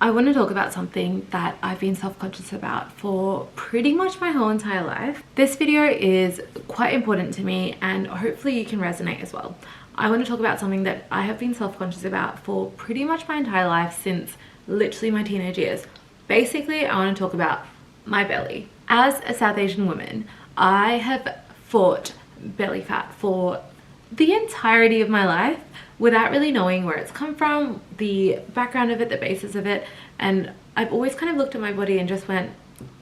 I want to talk about something that I've been self-conscious about for pretty much my whole entire life. This video is quite important to me and hopefully you can resonate as well. I want to talk about something that I have been self-conscious about for pretty much my entire life since literally my teenage years. Basically, I want to talk about my belly. As a South Asian woman, I have fought belly fat for the entirety of my life without really knowing where it's come from, the background of it, the basis of it, and I've always kind of looked at my body and just went,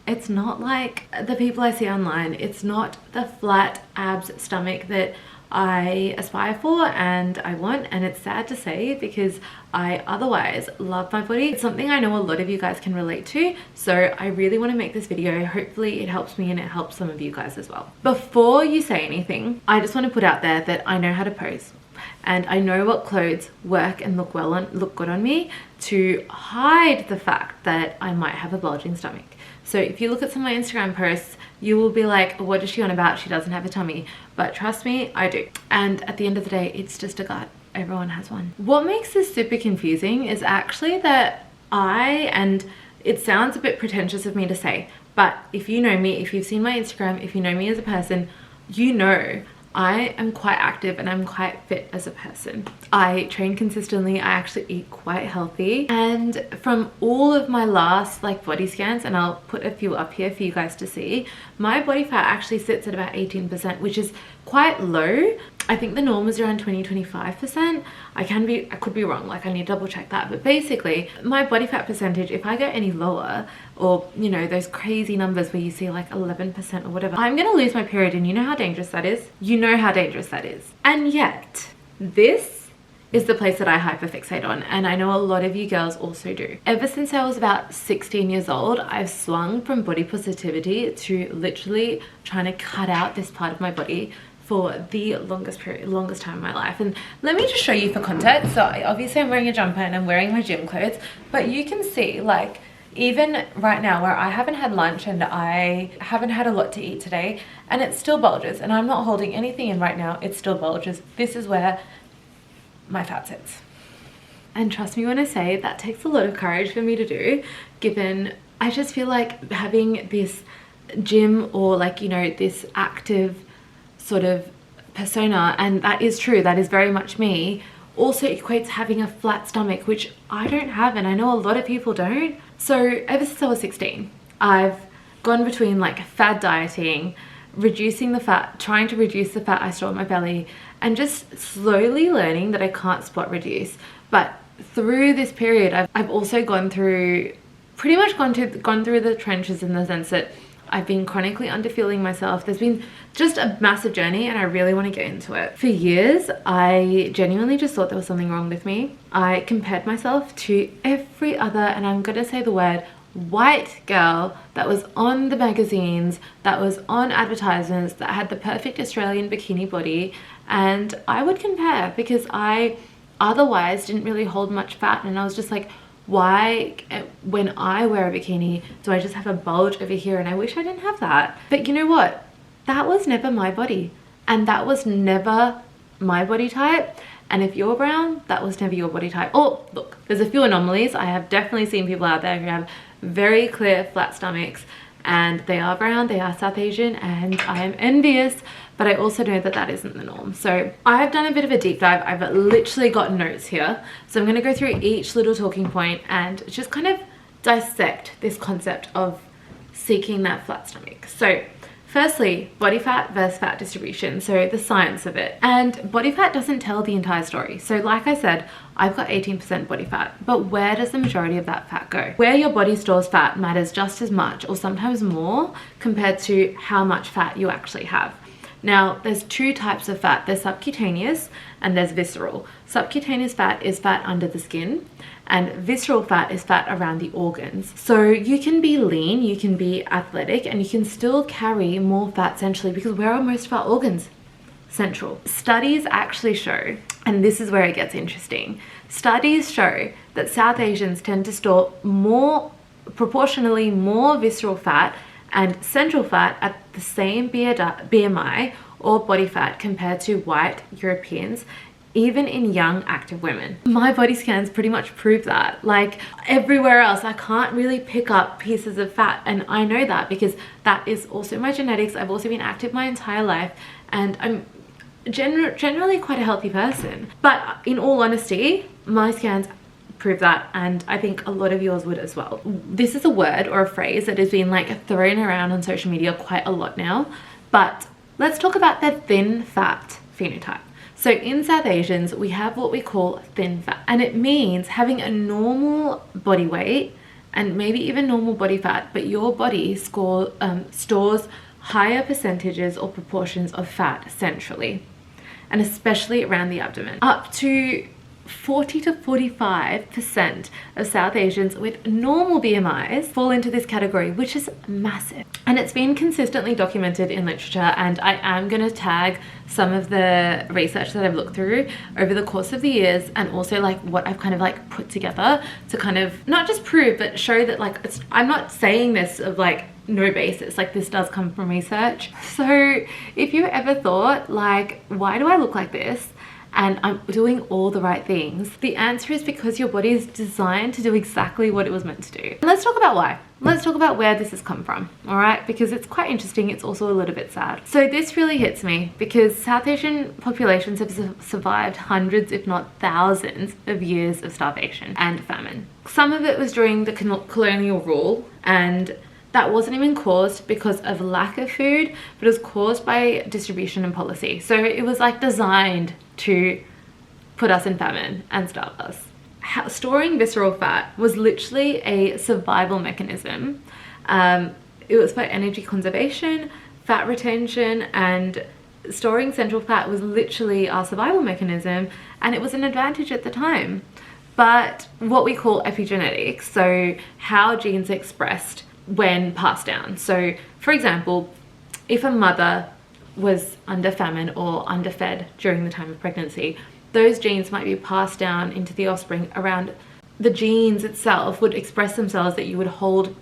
it's not like the people I see online. It's not the flat abs stomach that I aspire for and I want, and it's sad to say because I otherwise love my body. It's something I know a lot of you guys can relate to, so I really want to make this video. Hopefully it helps me and it helps some of you guys as well. Before you say anything, I just want to put out there that I know how to pose and I know what clothes work and look good on me to hide the fact that I might have a bulging stomach. So if you look at some of my Instagram posts, you will be like, what is she on about? She doesn't have a tummy. But trust me, I do. And at the end of the day, it's just a gut. Everyone has one. What makes this super confusing is actually that and it sounds a bit pretentious of me to say, but if you know me, if you've seen my Instagram, if you know me as a person, you know I am quite active and I'm quite fit as a person. I train consistently, I actually eat quite healthy, and from all of my last body scans, and I'll put a few up here for you guys to see, my body fat actually sits at about 18%, which is quite low. I think the norm is around 20-25%. I could be wrong, I need to double check that, but basically my body fat percentage, if I go any lower, or you know those crazy numbers where you see like 11% or whatever, I'm gonna lose my period, and you know how dangerous that is. You know how dangerous that is. And yet this is the place that I hyperfixate on, and I know a lot of you girls also do. Ever since I was about 16 years old, I've swung from body positivity to literally trying to cut out this part of my body for the longest time in my life. And let me just show you for context. So obviously I'm wearing a jumper and I'm wearing my gym clothes, but you can see even right now where I haven't had lunch and I haven't had a lot to eat today, and it still bulges, and I'm not holding anything in right now, it still bulges. This is where my fat sits. And trust me when I say that takes a lot of courage for me to do, given I just feel like having this gym or this active sort of persona, and that is true, that is very much me, also equates having a flat stomach, which I don't have, and I know a lot of people don't. So ever since I was 16, I've gone between fad dieting, reducing the fat, trying to reduce the fat I store in my belly, and just slowly learning that I can't spot reduce. But through this period, I've also gone through the trenches, in the sense that I've been chronically underfeeling myself. There's been just a massive journey, and I really want to get into it. For years, I genuinely just thought there was something wrong with me. I compared myself to every other, and I'm gonna say the word, white girl that was on the magazines, that was on advertisements, that had the perfect Australian bikini body. And I would compare because I otherwise didn't really hold much fat, and I was just like, why when I wear a bikini do I just have a bulge over here, and I wish I didn't have that. But you know what, that was never my body, and that was never my body type. And if you're brown, that was never your body type. Oh look, there's a few anomalies. I have definitely seen people out there who have very clear flat stomachs, and they are brown, they are South Asian, and I am envious, but I also know that that isn't the norm. So I have done a bit of a deep dive. I've literally got notes here. So I'm gonna go through each little talking point and just kind of dissect this concept of seeking that flat stomach. So firstly, body fat versus fat distribution, so the science of it. And body fat doesn't tell the entire story. So like I said, I've got 18% body fat, but where does the majority of that fat go? Where your body stores fat matters just as much, or sometimes more, compared to how much fat you actually have. Now, there's two types of fat. There's subcutaneous and there's visceral. Subcutaneous fat is fat under the skin, and visceral fat is fat around the organs. So you can be lean, you can be athletic, and you can still carry more fat centrally, because where are most of our organs? Central. Studies actually show, and this is where it gets interesting, studies show that South Asians tend to store proportionally more visceral fat and central fat at the same BMI or body fat compared to white Europeans even in young active women. My body scans pretty much prove that. Like everywhere else, I can't really pick up pieces of fat, and I know that because that is also my genetics. I've also been active my entire life, and I'm generally quite a healthy person. But in all honesty, my scans prove that, and I think a lot of yours would as well. This is a word or a phrase that has been like thrown around on social media quite a lot now, but let's talk about the thin fat phenotype. So in South Asians, we have what we call thin fat, and it means having a normal body weight and maybe even normal body fat, but your body stores higher percentages or proportions of fat centrally, and especially around the abdomen. Up to 40 to 45% of South Asians with normal BMIs fall into this category, which is massive. And it's been consistently documented in literature, and I am going to tag some of the research that I've looked through over the course of the years, and also like what I've kind of like put together to kind of not just prove but show that like I'm not saying this of like no basis, like this does come from research. So if you ever thought like, why do I look like this and I'm doing all the right things, the answer is because your body is designed to do exactly what it was meant to do. And let's talk about why. Let's talk about where this has come from, all right? Because it's quite interesting. It's also a little bit sad. So this really hits me because South Asian populations have survived hundreds, if not thousands, of years of starvation and famine. Some of it was during the colonial rule, and that wasn't even caused because of lack of food, but it was caused by distribution and policy. So it was like designed to put us in famine and starve us. Storing visceral fat was literally a survival mechanism. It was for energy conservation, fat retention, and storing central fat was literally our survival mechanism, and it was an advantage at the time. But what we call epigenetics, so how genes are expressed when passed down. So for example, if a mother was under famine or underfed during the time of pregnancy, those genes might be passed down into the offspring. Around the genes itself would express themselves that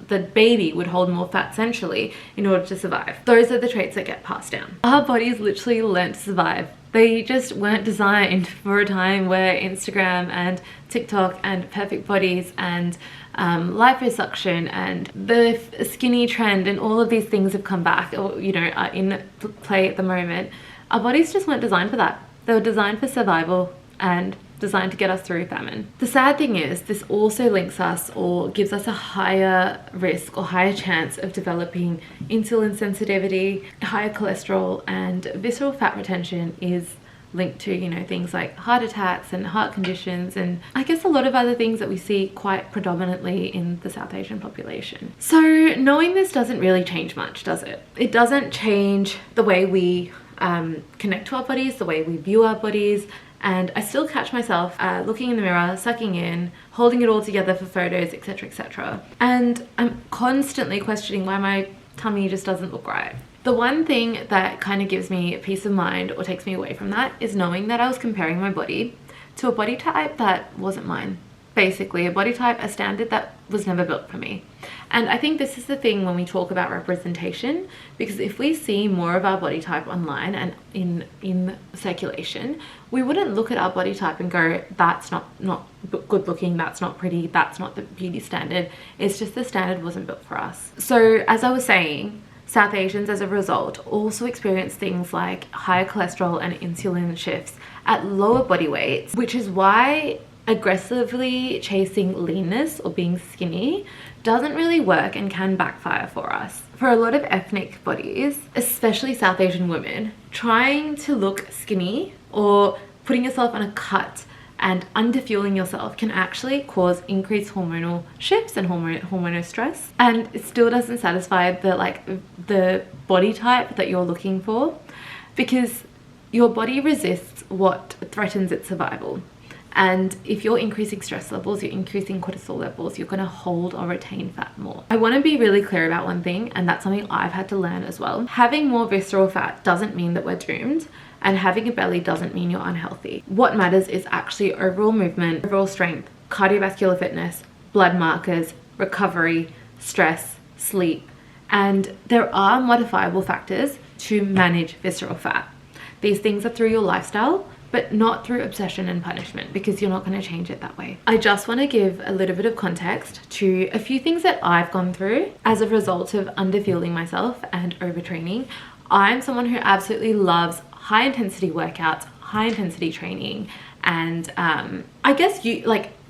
the baby would hold more fat centrally in order to survive. Those are the traits that get passed down. Our bodies literally learned to survive. They just weren't designed for a time where Instagram and TikTok and perfect bodies and liposuction and the skinny trend and all of these things have come back, or you know, are in play at the moment. Our bodies just weren't designed for that. They were designed for survival and designed to get us through famine. The sad thing is this also links us or gives us a higher risk or higher chance of developing insulin sensitivity, higher cholesterol, and visceral fat retention is linked to, you know, things like heart attacks and heart conditions, and I guess a lot of other things that we see quite predominantly in the South Asian population. So knowing this doesn't really change much, does it? It doesn't change the way we connect to our bodies, the way we view our bodies, and I still catch myself looking in the mirror, sucking in, holding it all together for photos, etc, etc. And I'm constantly questioning why my tummy just doesn't look right. The one thing that kind of gives me peace of mind or takes me away from that is knowing that I was comparing my body to a body type that wasn't mine. Basically, a body type, a standard that was never built for me. And I think this is the thing when we talk about representation, because if we see more of our body type online and in circulation, we wouldn't look at our body type and go, that's not good looking, that's not pretty, that's not the beauty standard. It's just the standard wasn't built for us. So as I was saying, South Asians as a result also experience things like higher cholesterol and insulin shifts at lower body weights, which is why aggressively chasing leanness or being skinny doesn't really work and can backfire for us. For a lot of ethnic bodies, especially South Asian women, trying to look skinny or putting yourself on a cut and underfueling yourself can actually cause increased hormonal shifts and hormonal stress, and it still doesn't satisfy the body type that you're looking for, because your body resists what threatens its survival. And if you're increasing stress levels, you're increasing cortisol levels, you're going to hold or retain fat more. I want to be really clear about one thing, and that's something I've had to learn as well. Having more visceral fat doesn't mean that we're doomed, and having a belly doesn't mean you're unhealthy. What matters is actually overall movement, overall strength, cardiovascular fitness, blood markers, recovery, stress, sleep, and there are modifiable factors to manage visceral fat. These things are through your lifestyle, but not through obsession and punishment, because you're not going to change it that way. I just want to give a little bit of context to a few things that I've gone through as a result of underfueling myself and overtraining. I'm someone who absolutely loves high intensity workouts, high intensity training, and I guess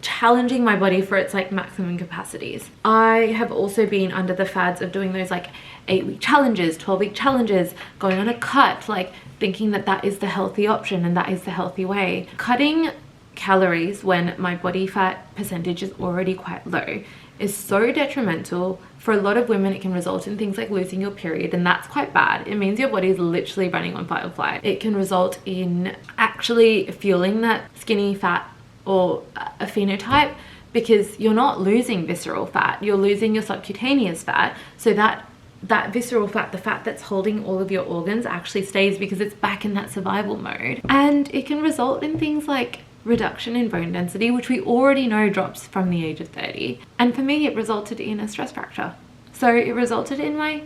challenging my body for its like maximum capacities. I have also been under the fads of doing those like 8-week challenges, 12-week challenges, going on a cut, like thinking that that is the healthy option and that is the healthy way. Cutting calories when my body fat percentage is already quite low is so detrimental. For a lot of women, it can result in things like losing your period, and that's quite bad. It means your body is literally running on fight or flight. It can result in actually fueling that skinny fat or a phenotype, because you're not losing visceral fat, you're losing your subcutaneous fat. So that visceral fat, the fat that's holding all of your organs, actually stays because it's back in that survival mode. And it can result in things like reduction in bone density, which we already know drops from the age of 30. And for me, it resulted in a stress fracture. So it resulted in my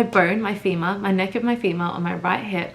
bone, my femur, my neck of my femur on my right hip,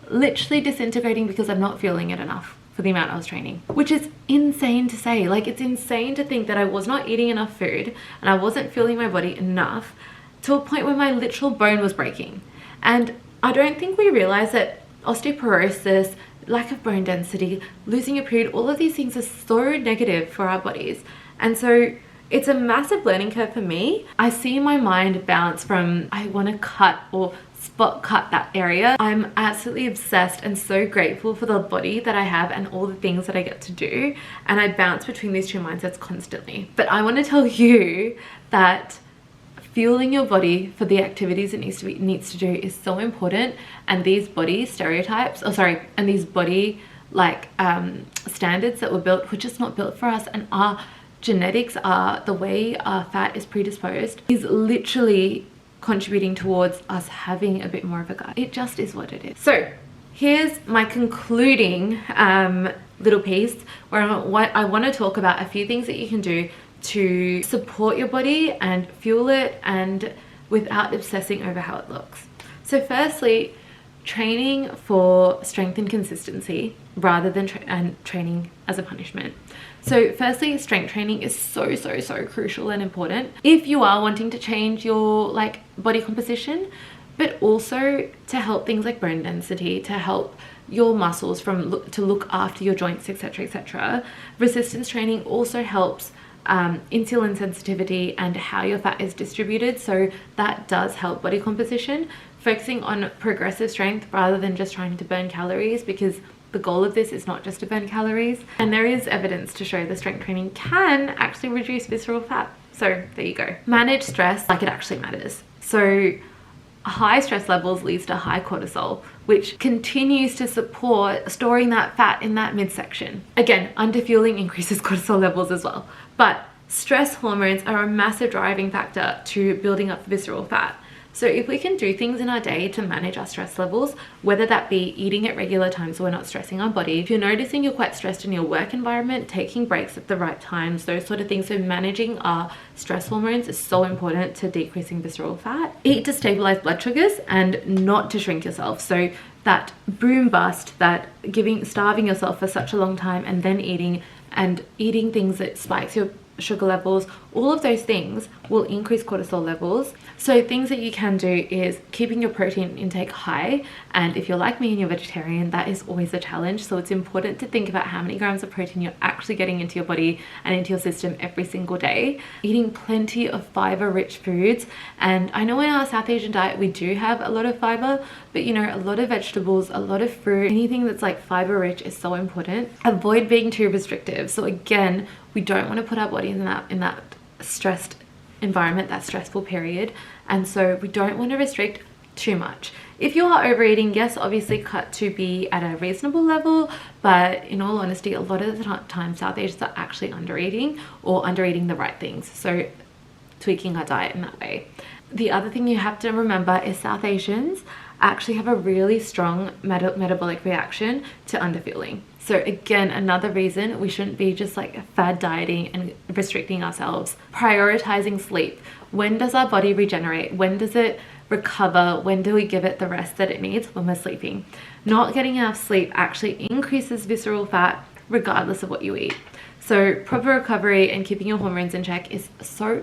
literally disintegrating because I'm not fueling it enough for the amount I was training, which is insane to say. Like, it's insane to think that I was not eating enough food and I wasn't fueling my body enough to a point where my literal bone was breaking. And I don't think we realize that osteoporosis, lack of bone density, losing your period, all of these things are so negative for our bodies. And so it's a massive learning curve for me. I see my mind bounce from I want to cut or spot cut that area. I'm absolutely obsessed and so grateful for the body that I have and all the things that I get to do, and I bounce between these two mindsets constantly. But I want to tell you that fueling your body for the activities it needs to do is so important, and these body stereotypes, and these body standards that were just not built for us, and our genetics are the way our fat is predisposed is literally contributing towards us having a bit more of a gut. It just is what it is. So here's my concluding little piece where I want to talk about a few things that you can do to support your body and fuel it, and without obsessing over how it looks. So firstly, training for strength and consistency rather than training as a punishment. So firstly, strength training is so crucial and important if you are wanting to change your body composition, but also to help things like bone density, to help your muscles to look after your joints, etc, etc. Resistance training also helps insulin sensitivity and how your fat is distributed, so that does help body composition. Focusing on progressive strength rather than just trying to burn calories, because the goal of this is not just to burn calories, and there is evidence to show that strength training can actually reduce visceral fat. So there you go. Manage stress like it actually matters. So high stress levels leads to high cortisol, which continues to support storing that fat in that midsection. Again, underfueling increases cortisol levels as well, but stress hormones are a massive driving factor to building up visceral fat. So if we can do things in our day to manage our stress levels, whether that be eating at regular times so we're not stressing our body, if you're noticing you're quite stressed in your work environment, taking breaks at the right times, those sort of things. So managing our stress hormones is so important to decreasing visceral fat. Eat to stabilize blood sugars and not to shrink yourself. So that boom bust, that starving yourself for such a long time and then eating things that spikes your sugar levels, all of those things will increase cortisol levels. So things that you can do is keeping your protein intake high, and if you're like me and you're vegetarian, that is always a challenge. So it's important to think about how many grams of protein you're actually getting into your body and into your system every single day. Eating plenty of fiber rich foods, and I know in our South Asian diet we do have a lot of fiber, but a lot of vegetables, a lot of fruit, anything that's like fiber rich is so important. Avoid being too restrictive. So again, we don't want to put our body in that stressed environment, that stressful period, and so we don't want to restrict too much. If you are overeating, yes, obviously cut to be at a reasonable level, but in all honesty, a lot of the time South Asians are actually undereating or undereating the right things, so tweaking our diet in that way. The other thing you have to remember is South Asians actually have a really strong metabolic reaction to underfueling. So again, another reason we shouldn't be just like fad dieting and restricting ourselves. Prioritizing sleep. When does our body regenerate? When does it recover? When do we give it the rest that it needs? When we're sleeping. Not getting enough sleep actually increases visceral fat regardless of what you eat. So proper recovery and keeping your hormones in check is so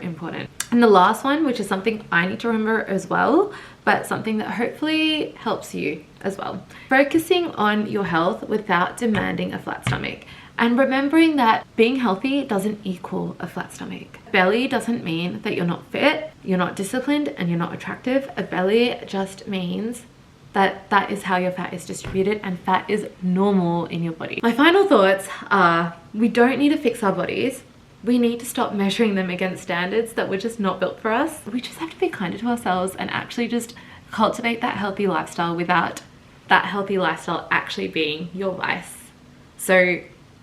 important. And the last one, which is something I need to remember as well, but something that hopefully helps you as well. Focusing on your health without demanding a flat stomach. And remembering that being healthy doesn't equal a flat stomach. Belly doesn't mean that you're not fit, you're not disciplined, and you're not attractive. A belly just means that is how your fat is distributed, and fat is normal in your body. My final thoughts are, we don't need to fix our bodies. We need to stop measuring them against standards that were just not built for us. We just have to be kinder to ourselves and actually just cultivate that healthy lifestyle without that healthy lifestyle actually being your vice. So,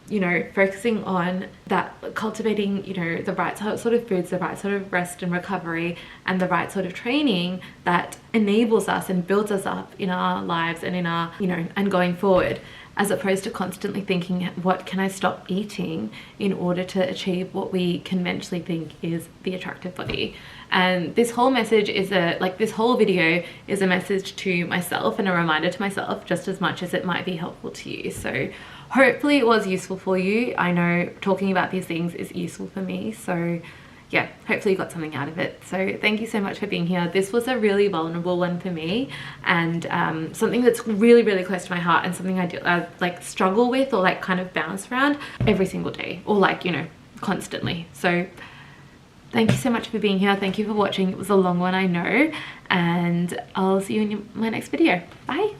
you know, focusing on that, cultivating, you know, the right sort of foods, the right sort of rest and recovery, and the right sort of training that enables us and builds us up in our lives and in our, you know, and going forward, as opposed to constantly thinking, what can I stop eating in order to achieve what we conventionally think is the attractive body. And this whole message is this whole video is a message to myself and a reminder to myself, just as much as it might be helpful to you. So hopefully it was useful for you. I know talking about these things is useful for me. So yeah, hopefully you got something out of it. So thank you so much for being here. This was a really vulnerable one for me, and something that's really close to my heart, and something I like struggle with, or like kind of bounce around every single day, or like, you know, constantly. So thank you so much for being here. Thank you for watching. It was a long one, I know, and I'll see you in my next video. Bye.